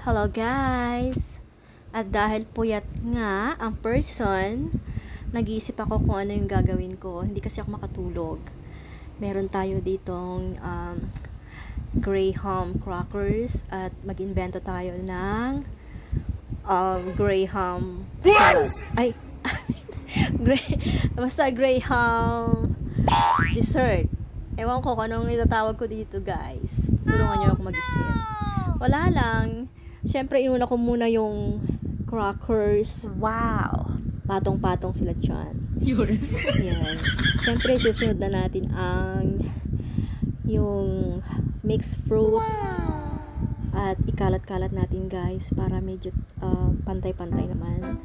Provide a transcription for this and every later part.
Hello guys! At dahil puyat nga ang person, nag-iisip ako kung ano yung gagawin ko. Hindi kasi ako makatulog. Meron tayo ditong Graham crackers at mag-invento tayo ng Graham salad. Ay! Basta Graham dessert. Ewan ko kung anong itatawag ko dito guys. Tulungan niyo ako mag-isip. Wala lang. Siyempre, inuna ko muna yung crackers. Wow! Patong-patong sila dyan. Yun. Yan. Siyempre, susunod na natin yung mixed fruits. At ikalat-kalat natin guys para medyo pantay-pantay naman.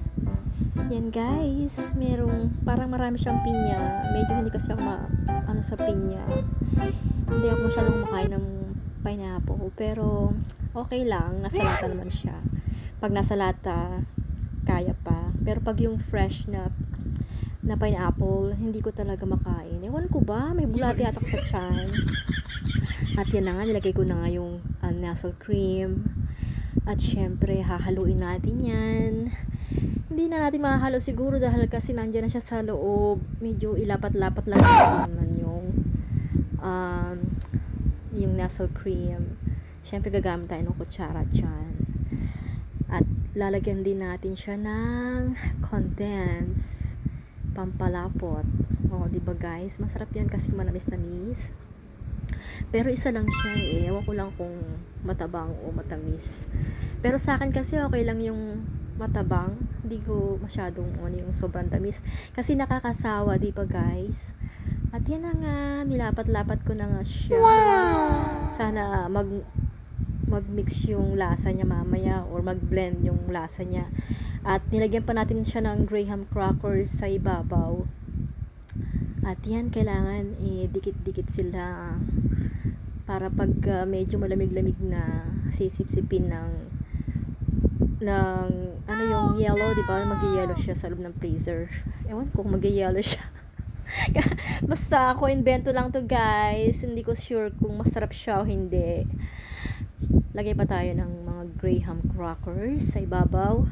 Yan guys. Parang marami siyang pinya. Medyo hindi kasi ako sa pinya. Hindi ako masyadong makain ng pineapple. Pero okay lang. Nasa lata naman siya. Pag nasa lata, kaya pa. Pero pag yung fresh na pineapple, hindi ko talaga makain. Ewan ko ba? May bulati atak sa tiyan. At yan na nga, nilagay ko na nga yung nasal cream. At syempre, hahaluin natin yan. Hindi na natin mahahalo siguro dahil kasi nandiyan na siya sa loob. Medyo ilapat-lapat lang naman yung nasal cream. Syempre, gagamit tayo ng kutsara dyan. At lalagyan din natin siya ng condense pampalapot. O, diba guys? Masarap yan kasi manamis-tamis. Pero isa lang siya eh. Ewan ko lang kung matabang o matamis. Pero sa akin kasi okay lang yung matabang. Hindi ko masyadong yung sobrang tamis. Kasi nakakasawa, diba guys? At yan na nga. Nilapat-lapat ko na nga siya. Wow! Sana mag-mix yung lasa niya mamaya or mag-blend yung lasa niya. At nilagyan pa natin siya ng Graham crackers sa ibabaw. At yan, kailangan dikit-dikit sila para pag medyo malamig-lamig na sisip-sipin ng yung yellow, di ba? Mag-yellow siya sa loob ng freezer. Ewan ko kung mag-yellow siya. Basta ako invento lang to guys. Hindi ko sure kung masarap siya o hindi. Lagay pa tayo ng mga Graham crackers sa ibabaw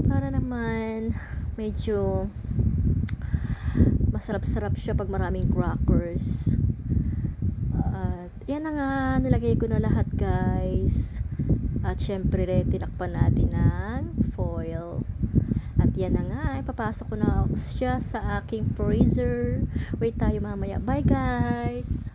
para naman medyo masarap-sarap siya pag maraming crackers. At yan na nga, nilagay ko na lahat guys. At syempre tinakpan natin ng foil. At yan na nga, ipapasok ko na siya sa aking freezer. Wait tayo mamaya. Bye guys!